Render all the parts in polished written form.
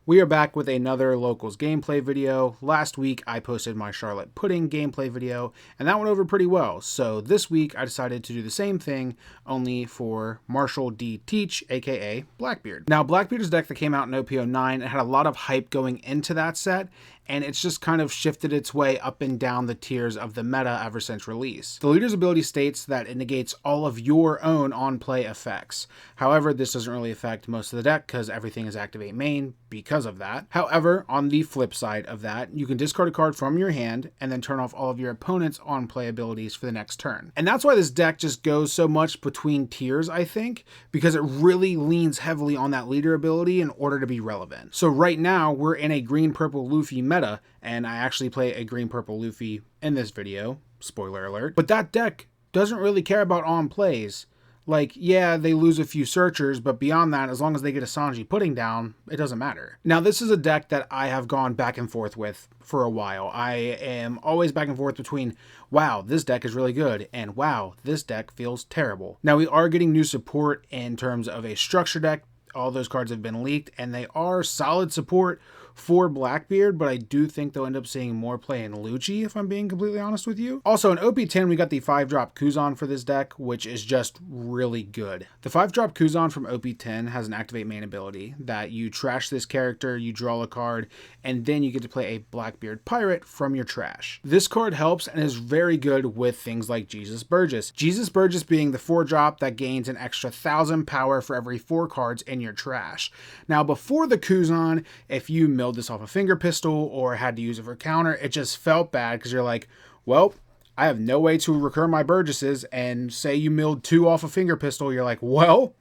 We are back with another Locals gameplay video. Last week I posted my Charlotte Pudding gameplay video and that went over pretty well. So this week I decided to do the same thing, only for Marshall D. Teach, aka Blackbeard. Now Blackbeard is a deck that came out in OP09 and had a lot of hype going into that set, and it's just kind of shifted its way up and down the tiers of the meta ever since release. The leader's ability states that it negates all of your own on-play effects. However, this doesn't really affect most of the deck because everything is activate main because of that. However, on the flip side of that, you can discard a card from your hand and then turn off all of your opponent's on-play abilities for the next turn. And that's why this deck just goes so much between tiers, I think, because it really leans heavily on that leader ability in order to be relevant. So right now, we're in a green-purple Luffy meta, and I actually play a green-purple Luffy in this video, spoiler alert, but that deck doesn't really care about on-plays. Like, yeah, they lose a few searchers, but beyond that, as long as they get a Sanji Pudding down, it doesn't matter. Now, this is a deck that I have gone back and forth with for a while. I am always back and forth between, wow, this deck is really good, and wow, this deck feels terrible. Now, we are getting new support in terms of a structure deck. All those cards have been leaked, and they are solid support for Blackbeard, but I do think they'll end up seeing more play in Lucci, if I'm being completely honest with you. Also, in OP10, we got the 5-drop Kuzan for this deck, which is just really good. The 5-drop Kuzan from OP10 has an activate main ability that you trash this character, you draw a card, and then you get to play a Blackbeard Pirate from your trash. This card helps and is very good with things like Jesus Burgess. Jesus Burgess being the 4-drop that gains an extra 1,000 power for every 4 cards in your trash. Now, before the Kuzan, if you milled this off a finger pistol or had to use it for counter, it just felt bad because you're like, well, I have no way to recur my Burgesses, and say you milled 2 off a finger pistol, you're like, well,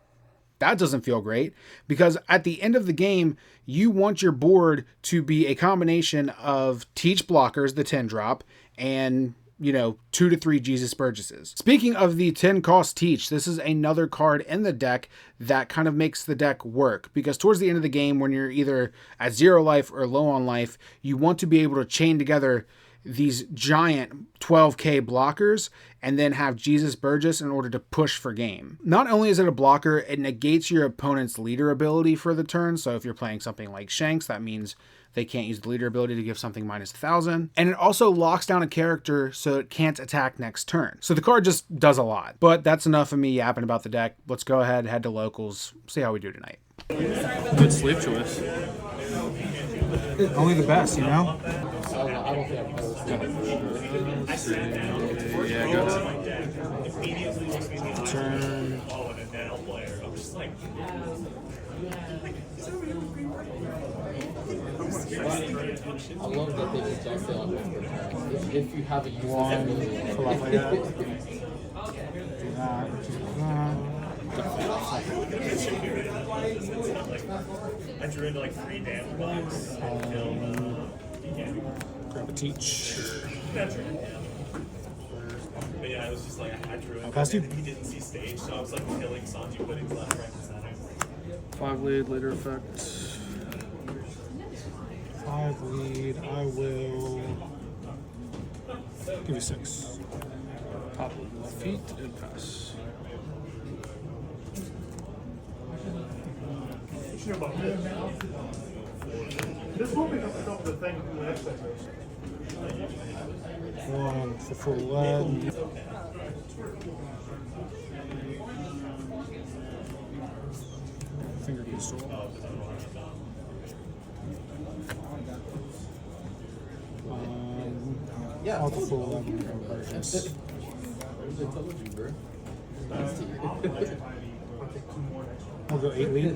that doesn't feel great, because at the end of the game, you want your board to be a combination of Teach blockers, the 10-drop, and 2 to 3 Jesus Burgesses. Speaking of the 10-cost Teach, this is another card in the deck that kind of makes the deck work, because towards the end of the game, when you're either at 0 life or low on life, you want to be able to chain together these giant 12k blockers and then have Jesus Burgess in order to push for game. Not only is it a blocker, it negates your opponent's leader ability for the turn. So if you're playing something like Shanks, that means they can't use the leader ability to give something minus 1,000. And it also locks down a character so it can't attack next turn. So the card just does a lot. But that's enough of me yapping about the deck. Let's go ahead, head to Locals, see how we do tonight. Good sleep choice. Only the best, you know? I don't think I've ever seen it. Yeah, go ahead. Turn. I love that they just don't say on this. If you have a One, pull up like that. I drew into like 3 damage blocks. Grab a Teach. But yeah, it was just like I drew it. Past you. He didn't see stage, so I was like killing Sanji Pudding's left, right, and center. 5 lead, later effect. 5 lead, I will give you 6. Top of the feet and pass. This will be the thing from the next time. 1 for full lead. Finger pistol. Yeah, All the full level versions. I told you, bro. We'll go 8 lead.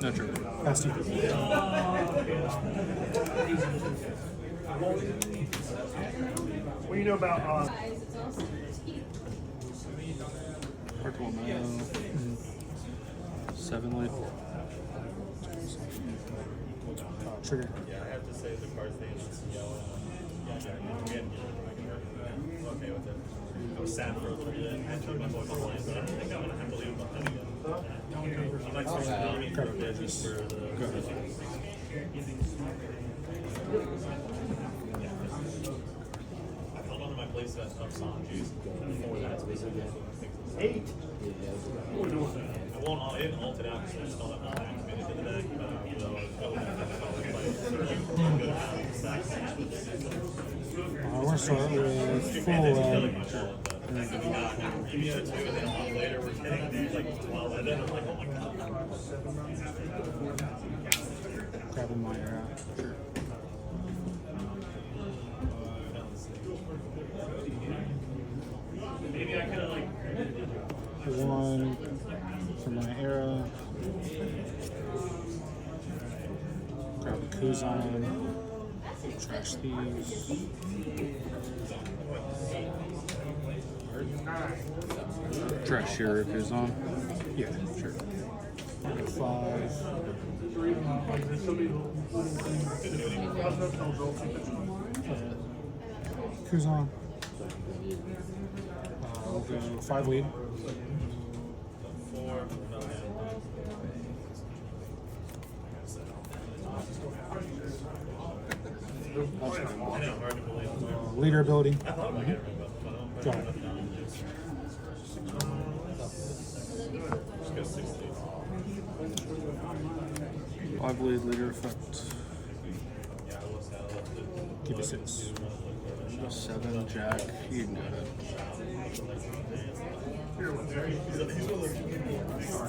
No true. Past you. What do you know about Purple Mayo. 7 lead. Trigger. Yeah, I have to say the cards they just yell. Okay with it. I was sad for a little bit. I took my boy behind, but I think I'm gonna have to leave him behind again. I might switch to Nami for a bit just for the. Go ahead. I held onto my playset of Sanji's before that. 8? I won't ult it out because I just don't have activated to the deck. We're going to start with full EB02, and then a month later we're getting like 12, and then I'm like, oh my god. grabbing my sure. Maybe I could have like. One from my era. Grab the Kuzan. Trash these. Trash your Kuzan. Yeah, sure. 5. Kuzan. We'll go 5 lead. 4. I know, hard to believe. Leader ability. I thought about getting rid of it. Go ahead. Just go 6 leads. 5 blade leader effect. Keep it 6. 7 jack. You can do it.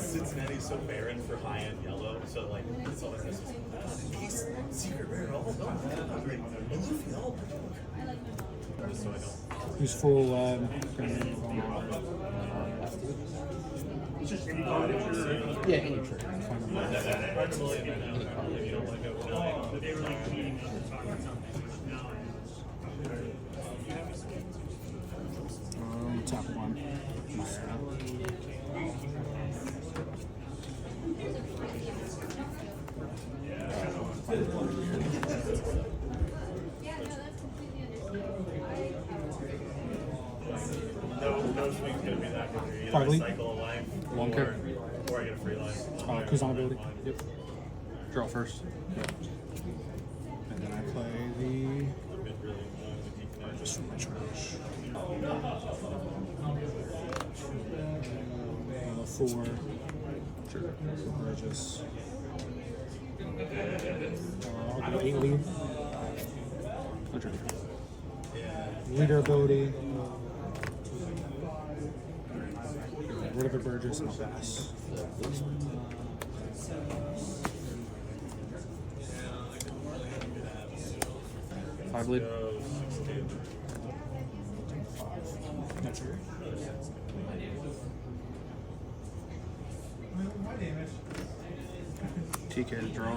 Cincinnati's so barren for high-end yellow, so like it's all there is. He's secret rare, all Luffy, all just so I don't. Use full. Yeah, any trade. Top 1. My era. No swing's gonna be that good. Either 5 I lead. cycle a life, One kick. or I get a free life. Kuzan ability. Yep. Draw first. And then I play the. Just from my trash. 4. Sure. Regis. I'll go 8 lead. Okay. Leader ability. Get rid of the Burgess and I'll pass. Five lead. Not sure. TK to draw.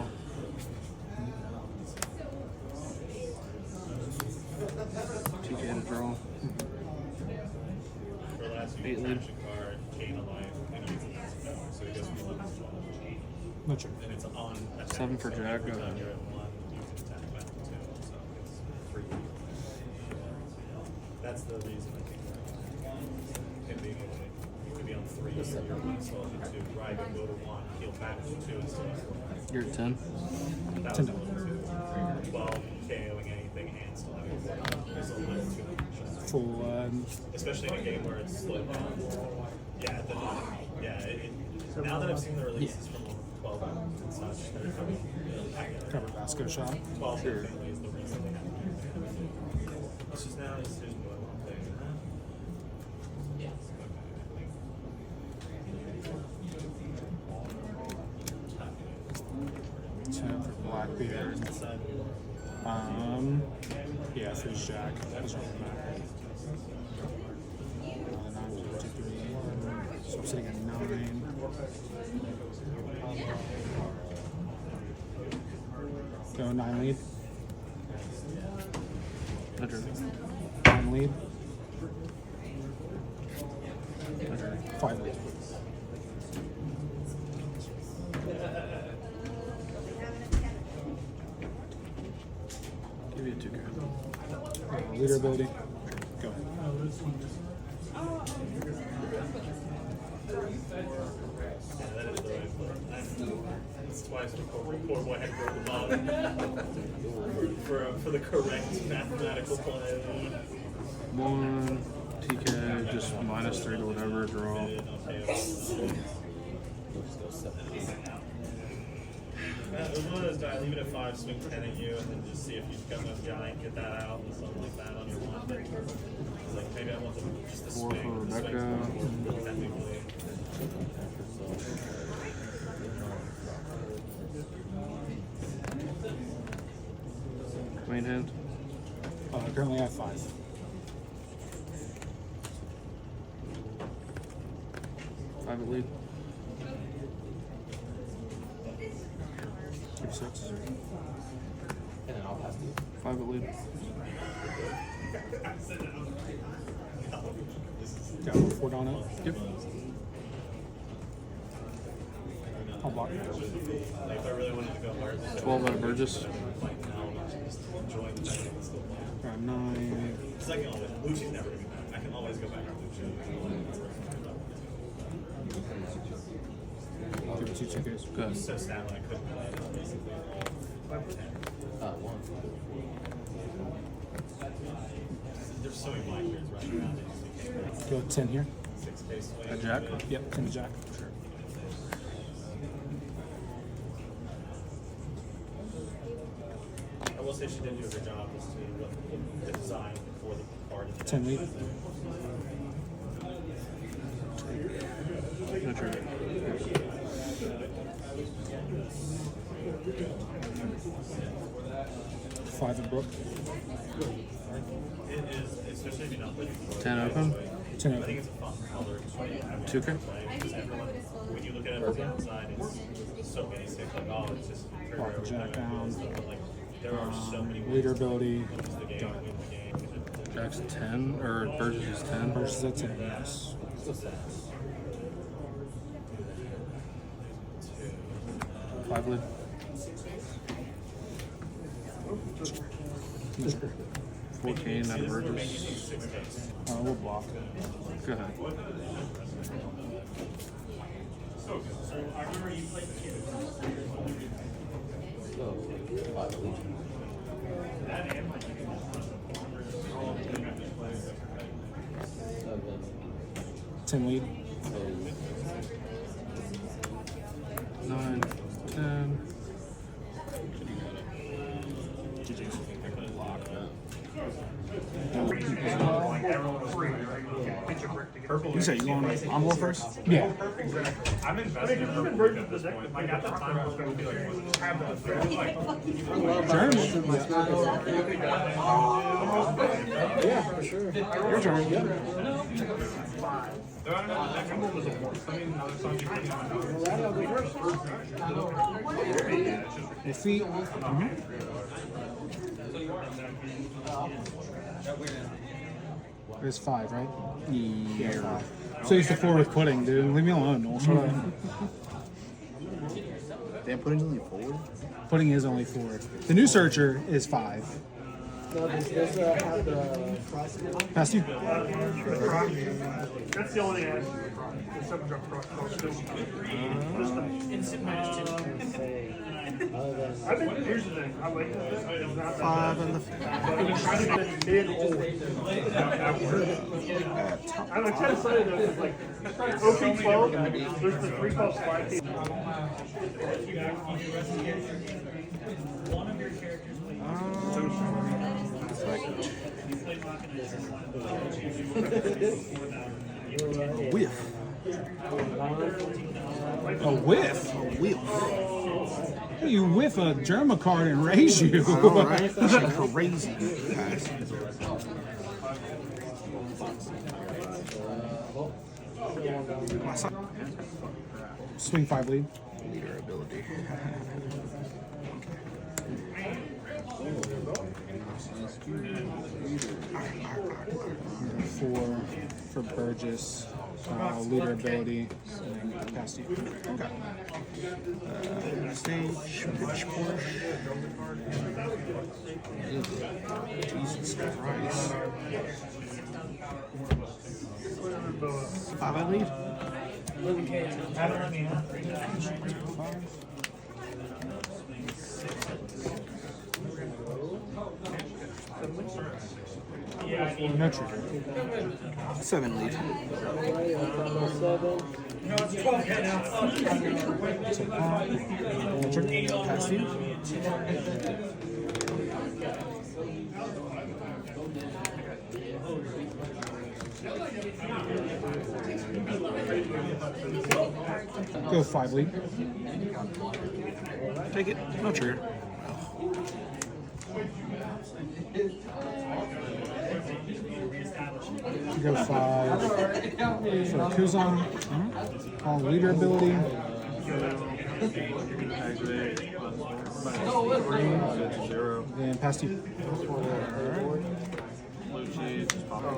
TK to draw. For last week, 8 lead. card, gain a life, and he's a power, so he goes from 11 to 12. Not sure. And it's on attack. 7 for Jack. Go You're ahead. at 1, you can attack back to 2, so it's 3. That's the reason I think him being able to, you could be on 3, you're 1, so on 2, right, and go to 1, heal back to 2, and still have 4. You're at 10. That was 12, KOing anything, and still having 4. There's a little too much. Full. Especially in a game where it's slowed down. Yeah, now that I've seen the releases from 12 and such, they're coming really accurate. Cover Vasco shot. 12 family is the reason they have to do it. This is now a decision what I want to play. For Blackbeard. Yeah, Freeze Jack. Doesn't really matter. 9, 2, 3. So I'm sitting at 9. Go 9 lead. Okay. 9 lead. 5 lead. Give me a 2 card. Leader ability. Go ahead. Yeah, that is the right play. It's twice before boy had to go to the bottom for the correct mathematical play. 1. TK, just -3 to whatever, draw. It was one of those die, leave it at 5, swing 10 at you, and then just see if you've got enough giant, get that out, and something like that on your one. It's like, maybe I want just the 4 swing. for The swing's Rebecca. more technically. Main hand. Currently I have 5. Five at lead. 36. And then I'll pass to you. 5 at lead. Got 4 down it. Yep. I'll block. Like, if I really wanted to go hard, 12 out of Burgess. like now, just enjoying the fact that it's still playing. Grab 9. Because I can always, Lucci's never going to be back. I can always go back on Lucci. Give it 2 2Ks. Good. So sad when I couldn't play it, basically. 1. There's so many Blackbeards running around, it just became Go 10 here. 6K swing. A jack. Yep, 10 to jack. Sure. I will say she did do a good job as to what the design for the part of the 10 lead. No trigger. 5 at Brook. It is, especially if you don't play before. 10 open. 10 I open. think it's a fun color to try to have 2K. because everyone, when you look at it from the outside, it's so basic. Like, oh, it's just Block the jack down. But like, there are so many ways Leader ability. to lose the game, win the game. Jack's 10, or Burgess is 10. Versus at 10, yes. Still sad. 5 lead. No trigger. 14 out of Burgess. We'll block. Go ahead. So, 5 at lead. 7. 10 lead. So, 9, 10. GG's. You say you going on war first? Yeah. I'm invested in purple at this point. Like, at the time, I was going to be like, have that. Yeah, for sure. Your turn. Your feet. There's 5, right? Yeah. 5. So you used to 4 with pudding, dude. Leave me alone, Noel. Shut up. Damn, pudding's only 4? Pudding is only 4. The new searcher is 5. No, does this have the cross? Pass you. That's the only thing I have. The 7 jump cross. Instant minus 2. I think here's the thing. I like this thing. It's not 5 and the I've been trying to get mid old. I'm kind of excited though, because like OP12, there's the 3-12 slide case. One of your characters whiff. A whiff. A whiff. You whiff a Germa card and raise you. All right, that's crazy. Guys. Swing 5 lead. Leader ability. 4 for Burgess. Leader ability. And then pass you. Okay. Stage, pitch Porsche. Jesus Christ. 5 I lead. No trigger. 7 lead. No trigger. Pass you. Go 5 lead. Take it. No trigger. Go 5 for Kuzan. All leader ability. Activate. Zero. Then pass you. Blue cheese. Just pop it.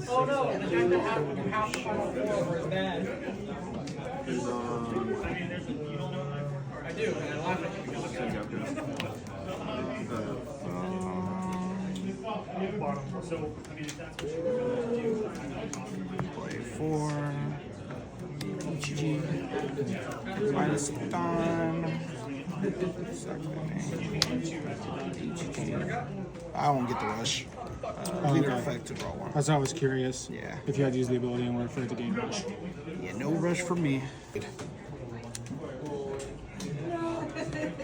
Oh no, and the fact that half the final four was bad. Who's on? I mean, there's a, you don't know. I do, and I laugh at you because look at it. Bottom. So, I mean, if that's what you're Play 4. EG. Minus Don. I won't get the rush. Leader effect to draw one. That's why I was curious. Yeah. If you had to use the ability in order for it to gain rush. Yeah, no rush for me. Give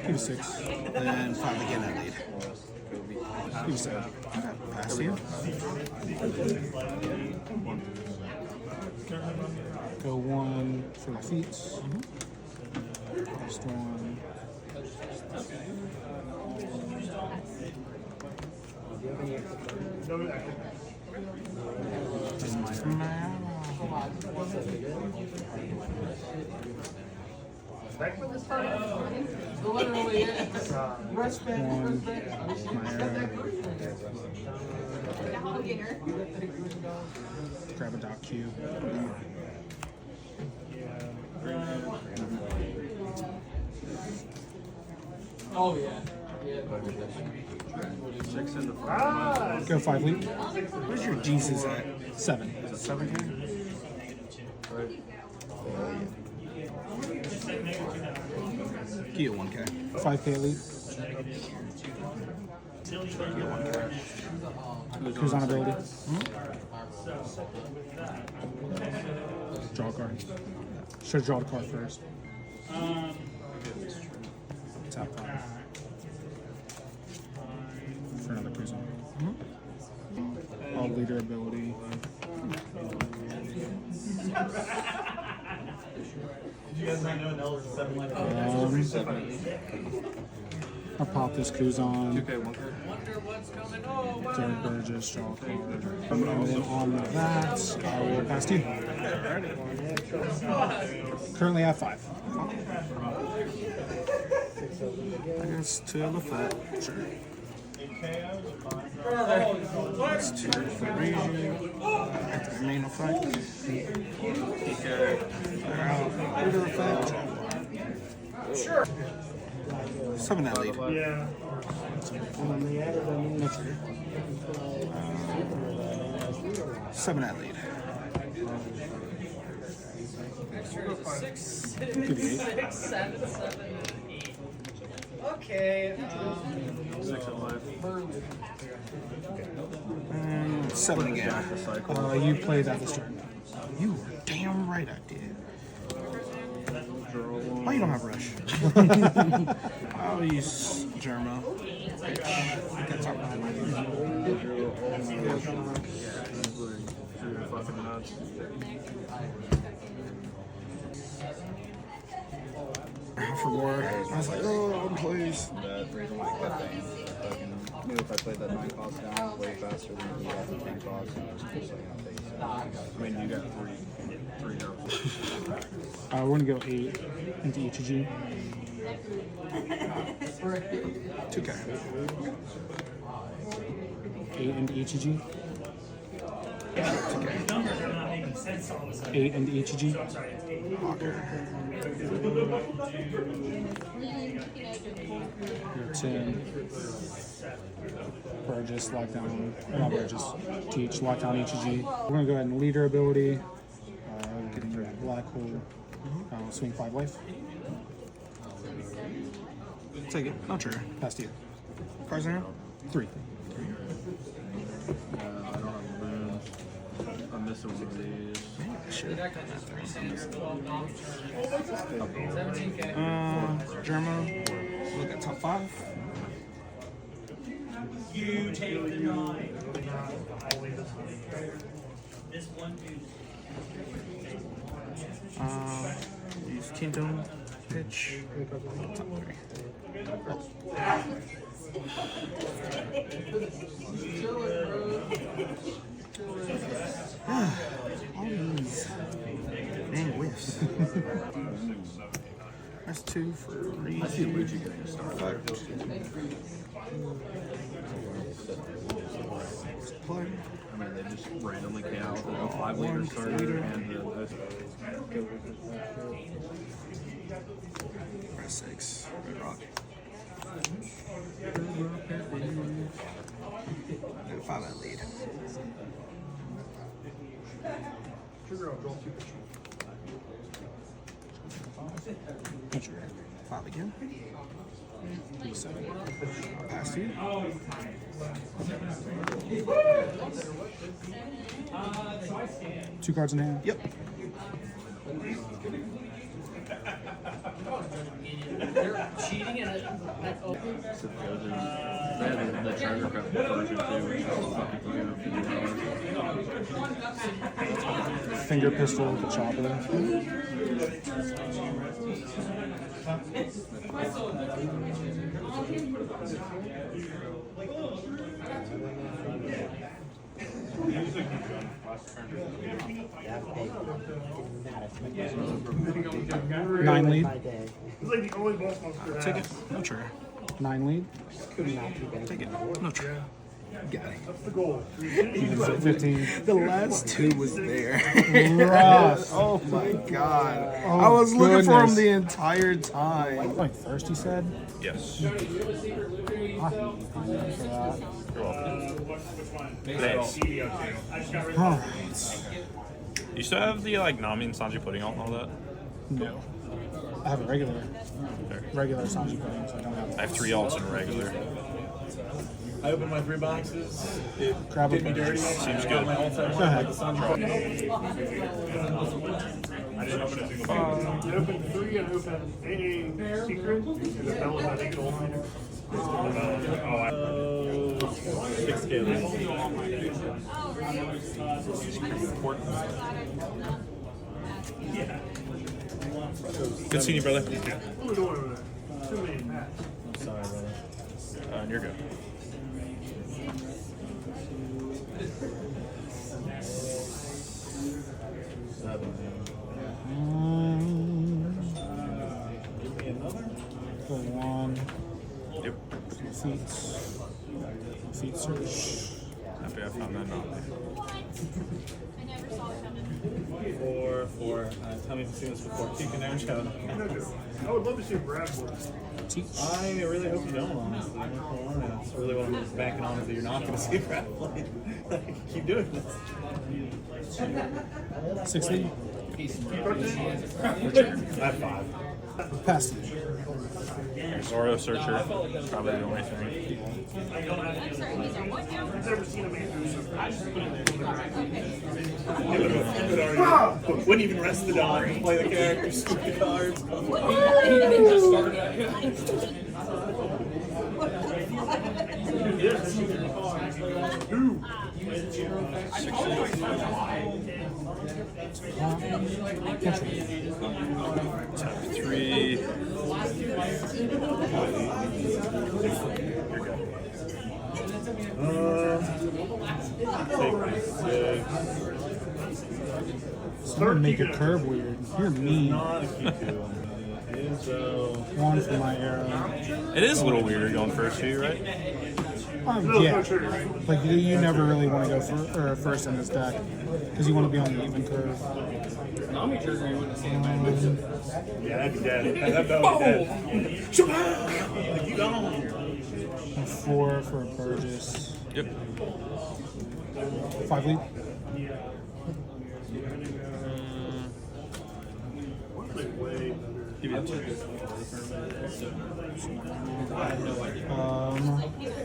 it 6. Then 5 again at lead. Give it 7. Pass you. Go 1 for the feats. Last 1. Literally, yeah. Respect, One. respect. My arrow. Grab a dot cube. Oh, yeah. Yeah. 6 into 5. Go 5 lead. Where's your Jesus at? 7. Is it 7 here? Get 1K. 5K lead. Who's on ability? Draw a card. Should draw the card first. Tap card. For another prison. All leader ability. Did you guys not know Nell is a 7 I'll pop this Kuzan. 2K, 1K. Third Burgess, draw a card. And then on that, I will pass to you. Currently I have 5. I guess 2 of the fat. Sure. That's 2 for Regime. Active main effect. Fire out. Leader effect. Sure. 7 at lead. Yeah. No trigger. 7 at lead. Give you 8. 6, 7, 7, 8. Okay. 6 at 5. And 7 again. You play that this turn. You were damn right I did. Why you don't have rush? I'll use Germa. That's all right. Fucking nuts. For more. I was like, oh, please. That reason like that thing. Knew if I played that 9 cost down way faster than he got the 10 cost, and I was just like, I'll take it. I mean, you got 3 heroes. We're going to go 8 into each of you. 2K. 8 into each of you. 2K. 8 into each of you. Hawker. You're 10. Burgess, lockdown. Not Burgess. Teach, lockdown each of you. We're going to go ahead and leader ability. Getting rid of black hole. Swing 5 life. Take it. No trigger. Pass to you. Cards in hand? 3. I don't have boons. I'm missing one of these. Germa. Look at top 5. You take the 9. This one, dude. Use Kingdom pitch. Top 3. All these dang whiffs. That's 2 for 3. I see Luigi getting a start. Play. I mean, they just randomly came out with a 5-liter starter and the Press 6. Red Rock. 5 at lead. Figure out, don't keep it. 5 again. 7. Pass to you. 2 cards in hand. Yep. They're cheating at the Charger Cup version too, which is fucking Finger pistol with the chopper. 9 lead. It's like the only boss monster that Take has. it. No trigger. 9 lead. Take it. No trigger. Got it. That's the goal. 15. The last 2 was there. Rough. Oh my god. Oh, I was looking for him goodness. the entire time. Like first, he said. Yes. Ah, thank you for that. Thanks. Huh. You still have the like Nami and Sanji pudding out and all that? No. I have a regular Sanji pudding, so I don't have. I have 3 alts and a regular. I opened my 3 boxes. It Grab did a me dirty. Seems I got good. my alt Go ahead. I opened 3 and opened a secret. And the bell was not taken all nighter. 6 kills. Good seeing you, brother. What are we doing over there? Too many packs. Sorry, brother. And you're good. For 1. Yep. Feet search. Happy I found that Nami. 4. Tell me if you've seen this before. Keep an own show. I would love to see a Brad one. Teach. I really hope you don't, honestly. That's really what I'm banking on is that you're not going to see Brad play. Keep doing this. 6 lead. I have 5. Pass. Zoro Searcher. Probably the only thing. I've never seen a man do something. Wouldn't even rest the dog, play the character, scoop the cards. Tap 3. Take my 6. Someone make a curve weird. You're mean. Not a Q2. One for my arrow. It is a little weird going first two, right? Yeah. Like you never really want to go first in this deck because you want to be on the even curve. Yeah, that'd be dead. That'd be dead. Like, you gone. 4 for a Burgess. Yep. 5 lead.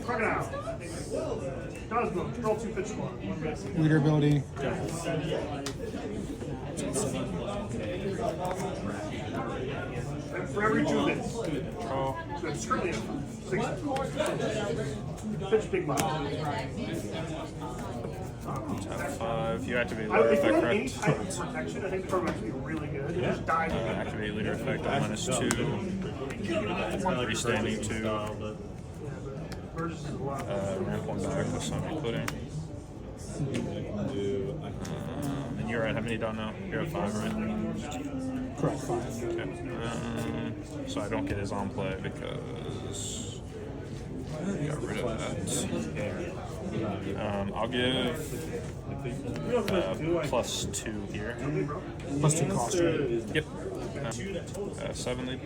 Crocodile. Cosmo, control 2 pitch one. Leader ability. And for every 2 bits. So it's currently at 6. Pitch big mile. Tap 5. You activate If leader you effect, have any correct? type of protection, I think the card would actually be really good. It just dies. Activate leader effect at -2. Restanding 2. Burgess is a lot. Ramp 1 back with some including. And you're at how many done now? You're at 5, right? Correct, 5. Okay. So I don't get his on play because I got rid of that. I'll give +2 here. +2 cost, right? Yep. 7 lead.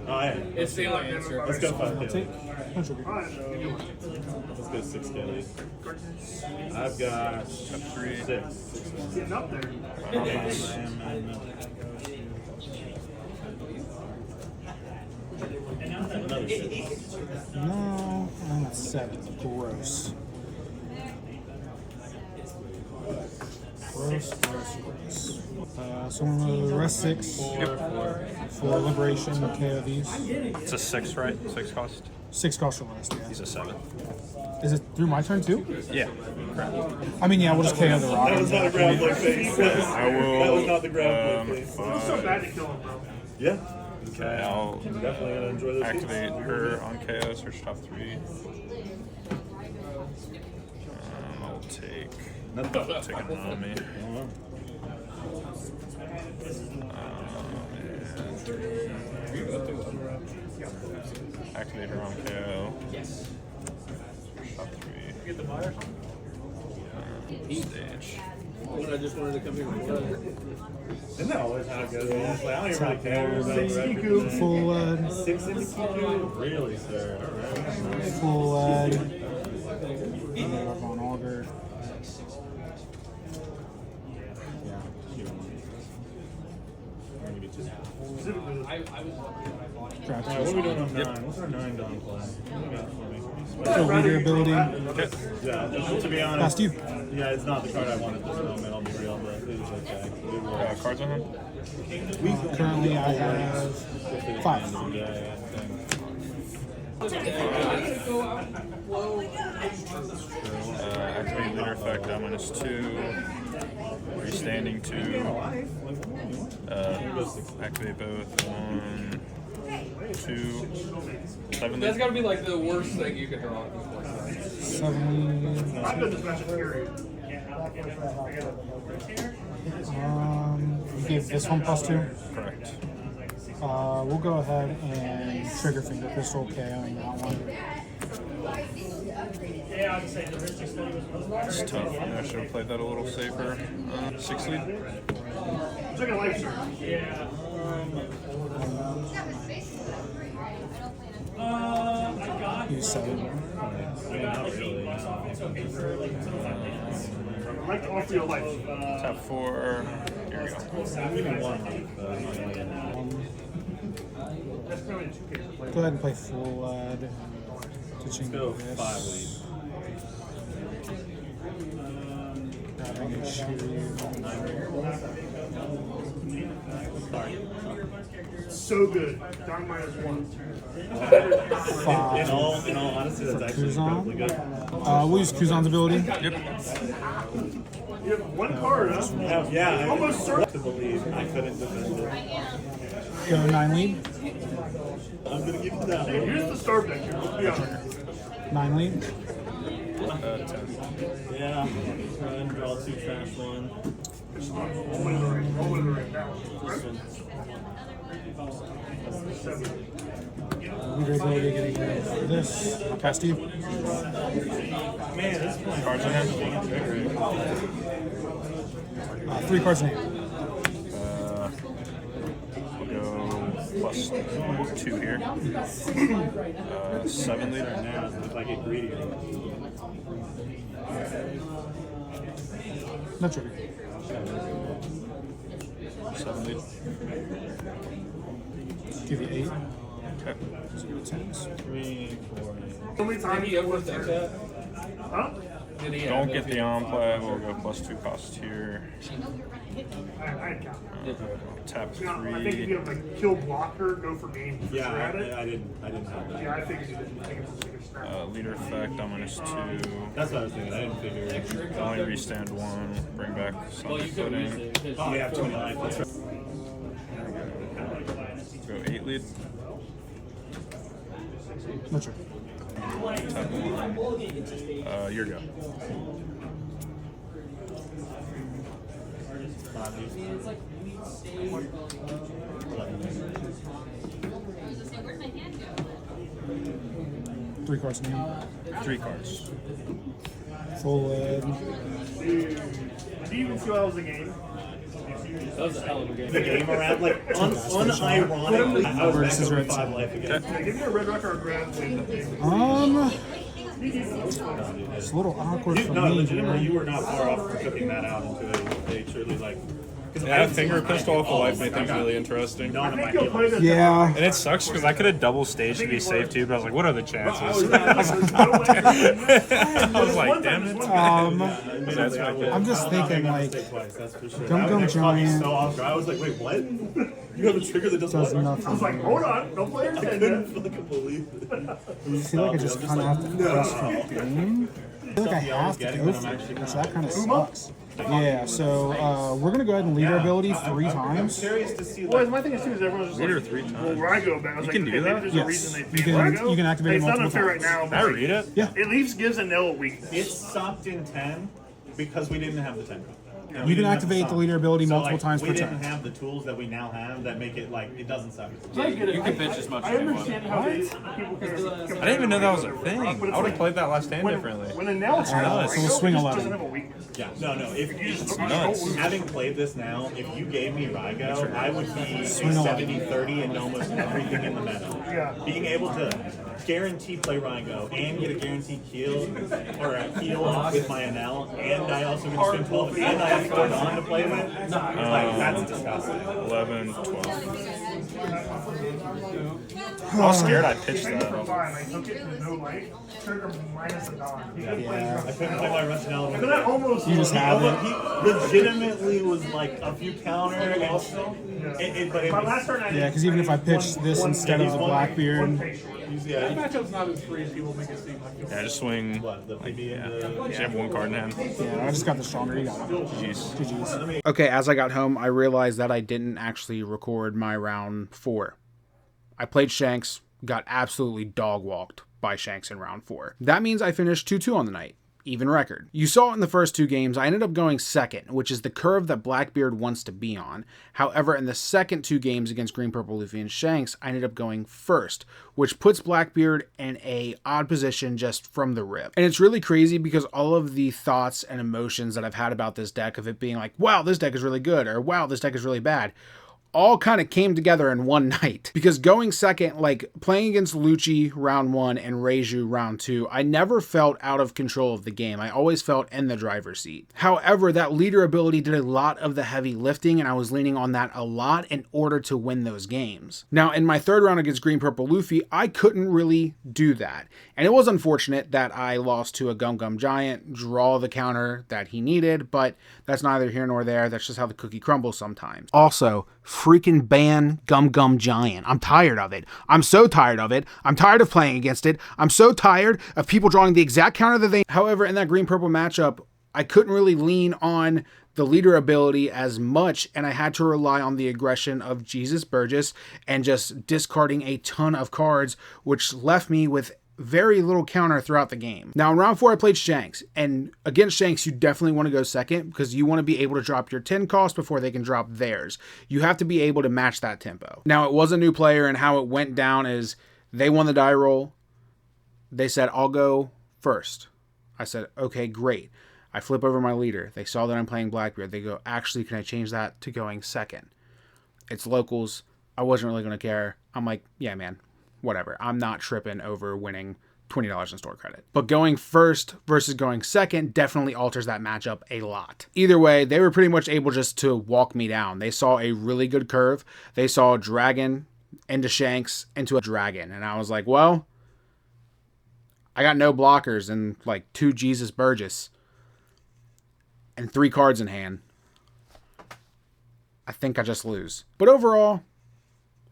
Oh, yeah. It's the only answer. Let's go 5 I'll take. No trigger. Let's go 6 Kelly. I've got 3. 6. Getting up there. Another 6. No, I'm at 7. Gross. Gross. So I'm going to rest 6 for liberation, KO these. It's a 6, right? 6 cost. 6 cost for rest, yeah. He's a 7. Is it through my turn too? Yeah. I mean, yeah, we'll just KO the rock. That was not a ground play face. I will. That was not the ground play face. It's so bad to kill him, bro. Yeah. Okay, I'll Definitely gonna enjoy this. activate her on KO, search top 3. I'll take an on me. Activate her on KO. Yes. Top 3. Get the buyer. Stage. I just wanted to come here and play. Isn't that always how it goes? Honestly, I don't even really care about the record. Full 6 into Kiku? Really, sir? Alright. full on auger. Alright, what are we doing on 9? What's our 9 down play? What do you got for me? Full leader ability. Yeah, to be honest, Past you. yeah, it's not the card I wanted at this moment, I'll be real, but it was okay. It worked. Cards on him? Currently, I have 5. Yeah, Activate leader effect at -2. Restanding 2. Activate both. 1, 2, 7 That's lead. gotta be like the worst thing you could draw. 7. I've been this match period. You gave this one +2. Correct. We'll go ahead and trigger finger crystal KOing that one. Yeah, I'd say the heuristic study was It's tough. I should have played that a little safer. 6 lead. Took a life, sir. Yeah. I got Use 7. not really. I'd like to offer you a life. Tap 4. Here we go. Give me 1 life, but I'm not gonna get That's probably 2 cases. Go ahead and play full switching go this. 5 lead. Grabbing a Shiryu. So good. Down -1. 5. In all honesty, that's actually incredibly good. We'll use Kuzan's ability. Yep. You have 1 card, huh? Yeah, Almost I certain. to believe I couldn't defend it. Go 9 lead. I'm gonna give you that Hey, one. here's the start deck here. Let's be honest. 9 lead. 10. Yeah, and draw 2 trash 1. Open the ring. Open the ring. That one. This one. 7. Leader ability getting rid of this. Past you. Man, this is Cards on him. 3 cards in hand. We'll go +2 here. 7 lead. now, if I get greedy. No trigger. 7 lead. Give you 8. Okay. So give you 10s. 3, 4. How many times Did he ever think that? Huh? Did he Don't ever get think the on play. We'll go +2 cost here. I count. Tap You know, I think if 3. you have like kill blocker, go for game. Yeah, at it. I didn't have that. Yeah, I figured you didn't think it's like a snap. Leader effect on -2. That's what I was thinking. I didn't figure. Only restand 1. Bring back some Well, you could use footing. it. 'cause Oh, you yeah, have 20 life. That's right. Go 8 lead. What's your? Tap 1. Your go. Three cards in hand. 3 cards. Full lead. Do you even feel that was a game? That was a hell of a game. The game around, like, unironically, I was Versus back over red 5 life again. Yeah, give me a red rock or a grand lead. It's a little awkward for No, me. legitimately, man. you were not far off from cooking that out until they truly, like... Yeah, finger pistol off a life made things really interesting. None I of my think you'll play healers. this. Yeah. And it sucks because I could have double staged to be safe too, but I was like, what are the chances? I I was like, damn it. That's my kid. I'm just thinking like That's for sure. Gum Gum That caught me Giant so off guard. I was like, wait, what? You have a trigger that does does what? I was like, nothing. hold on, don't play your I hand couldn't yet. fucking believe it. I feel like I just kind of have to press for the game. I feel like I have to go for it, so that kind of sucks. Yeah, so we're gonna go ahead and lead our ability 3 times. Curious to see, Well, like, my thing is too is everyone's just Leader like, 3 well, times. Rago back. I was You like, can do okay, that? maybe there's a Yes. reason they You picked can- Rago. you can activate Hey, it it's not multiple unfair right times. now. I But read it. Yeah, it leaves gives an L a weakness. it sucked in 10 because we didn't have the 10. you can activate the leader ability multiple times per We turn. didn't have the tools that we now have that make it like it doesn't suck. I get it. You can pitch as much I as you want. understand how they, people can. I didn't even know that was a thing. I would have played that last hand differently. When an L Alright, so we'll swing 11. doesn't have a weakness. Yeah, no. If just nuts. having played this now, if you gave me Rygo, I would be Swing 11. 70-30 in almost everything in the meta. Yeah. Being able to guarantee play Rygo and get a guaranteed heal or a heal with my NL, and I also get to spend 12 and I have Ford on to play with. Like, that's disgusting. 11, 12. I was scared I pitched Thank you for that. fine. I took it to no light. Trigger minus a dog. He could play I couldn't play my Russian element. But that almost. You just have it. He legitimately was like a few counter and but it My was, last turn, I Yeah, because even if I pitched this instead of the Blackbeard, yeah, matchup's not as free as people make it seem like. Yeah, just swing. what, the PB Yeah. and the... You have 1 card in hand. yeah, I just got the stronger. You got it. Jeez. GG's. Okay, as I got home, I realized that I didn't actually record my round 4. I played Shanks, got absolutely dog walked by Shanks in round 4. That means I finished 2-2 on the night. Even record. You saw it in the first 2 games, I ended up going second, which is the curve that Blackbeard wants to be on. However, in the second 2 games against Green, Purple, Luffy, and Shanks, I ended up going first, which puts Blackbeard in a odd position just from the rip. And it's really crazy because all of the thoughts and emotions that I've had about this deck, of it being like, wow, this deck is really good, or wow, this deck is really bad, all kind of came together in one night. Because going second, like playing against Lucci round 1 and Reiju round 2, I never felt out of control of the game. I always felt in the driver's seat. However, that leader ability did a lot of the heavy lifting, and I was leaning on that a lot in order to win those games. Now, in my third round against Green Purple Luffy, I couldn't really do that. And it was unfortunate that I lost to a Gum Gum Giant, draw the counter that he needed, but that's neither here nor there. That's just how the cookie crumbles sometimes. Also, freaking ban Gum Gum Giant. I'm tired of it. I'm so tired of it. I'm tired of playing against it. I'm so tired of people drawing the exact counter that they... However, in that green-purple matchup, I couldn't really lean on the leader ability as much, and I had to rely on the aggression of Jesus Burgess and just discarding a ton of cards, which left me with very little counter throughout the game. Now in round 4 I played Shanks, and against Shanks you definitely want to go second because you want to be able to drop your 10 cost before they can drop theirs. You have to be able to match that tempo. Now it was a new player, and how it went down is they won the die roll. They said, I'll go first. I said, okay, great. I flip over my leader. They saw that I'm playing Blackbeard. They go, actually, can I change that to going second? It's locals. I wasn't really going to care. I'm like, yeah, man, whatever. I'm not tripping over winning $20 in store credit. But going first versus going second definitely alters that matchup a lot. Either way, they were pretty much able just to walk me down. They saw a really good curve. They saw Dragon into Shanks, into a dragon. And I was like, well, I got no blockers and like 2 Jesus Burgess and 3 cards in hand. I think I just lose. But overall,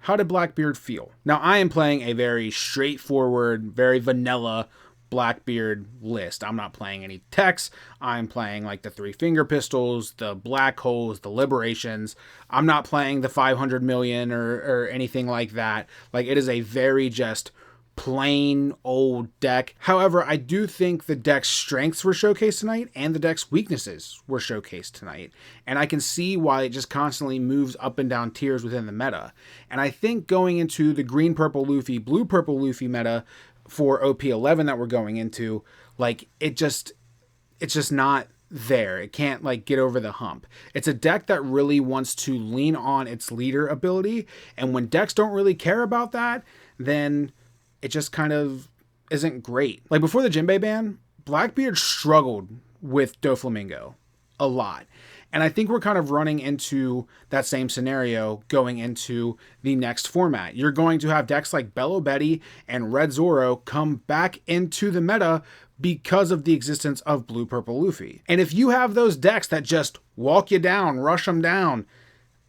how did Blackbeard feel? Now, I am playing a very straightforward, very vanilla Blackbeard list. I'm not playing any techs. I'm playing like the 3 finger pistols, the black holes, the liberations. I'm not playing the 500 million or anything like that. Like, it is a very just plain old deck. However, I do think the deck's strengths were showcased tonight and the deck's weaknesses were showcased tonight. And I can see why it just constantly moves up and down tiers within the meta. And I think going into the green purple Luffy, blue purple Luffy meta for OP11 that we're going into, like, it's just not there. It can't like get over the hump. It's a deck that really wants to lean on its leader ability. And when decks don't really care about that, then it just kind of isn't great. Like before the Jinbei ban, Blackbeard struggled with Doflamingo a lot. And I think we're kind of running into that same scenario going into the next format. You're going to have decks like Bello Betty and Red Zoro come back into the meta because of the existence of Blue Purple Luffy. And if you have those decks that just walk you down, rush them down,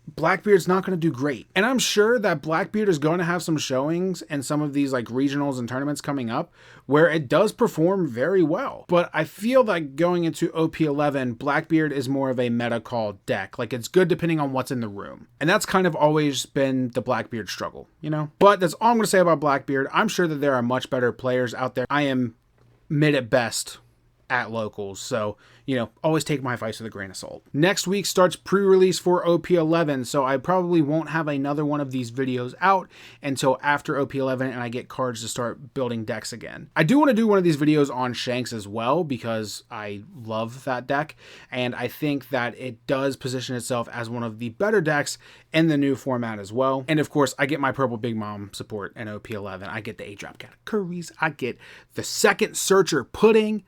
Blackbeard's not going to do great. And I'm sure that Blackbeard is going to have some showings and some of these like regionals and tournaments coming up where it does perform very well. But I feel like going into OP11, Blackbeard is more of a meta call deck. Like, it's good depending on what's in the room. And that's kind of always been the Blackbeard struggle, you know? But that's all I'm going to say about Blackbeard. I'm sure that there are much better players out there. I am mid at best at locals, so you know, always take my advice with a grain of salt. Next week starts pre-release for OP11, so I probably won't have another one of these videos out until after OP11 and I get cards to start building decks again. I do want to do one of these videos on Shanks as well because I love that deck, and I think that it does position itself as one of the better decks in the new format as well. And of course, I get my Purple Big Mom support in OP11. I get the 8-drop categories. I get the second Searcher Pudding.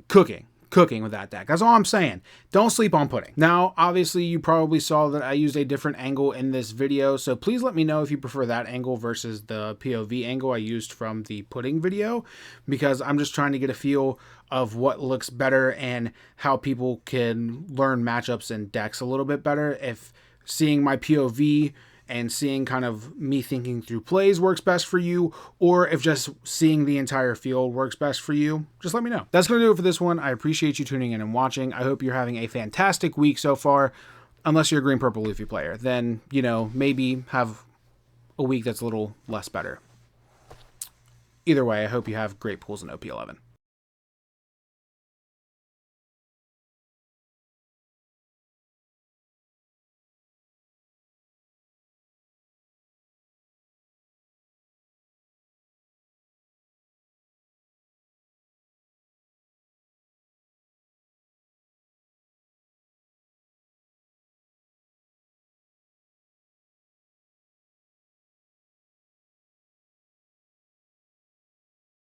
Cooking with that deck. That's all I'm saying. Don't sleep on Pudding. Now, obviously, you probably saw that I used a different angle in this video, so please let me know if you prefer that angle versus the POV angle I used from the Pudding video, because I'm just trying to get a feel of what looks better and how people can learn matchups and decks a little bit better. If seeing my POV and seeing kind of me thinking through plays works best for you, or if just seeing the entire field works best for you, just let me know. That's going to do it for this one. I appreciate you tuning in and watching. I hope you're having a fantastic week so far. Unless you're a green purple Luffy player, then, you know, maybe have a week that's a little less better. Either way, I hope you have great pools in OP11.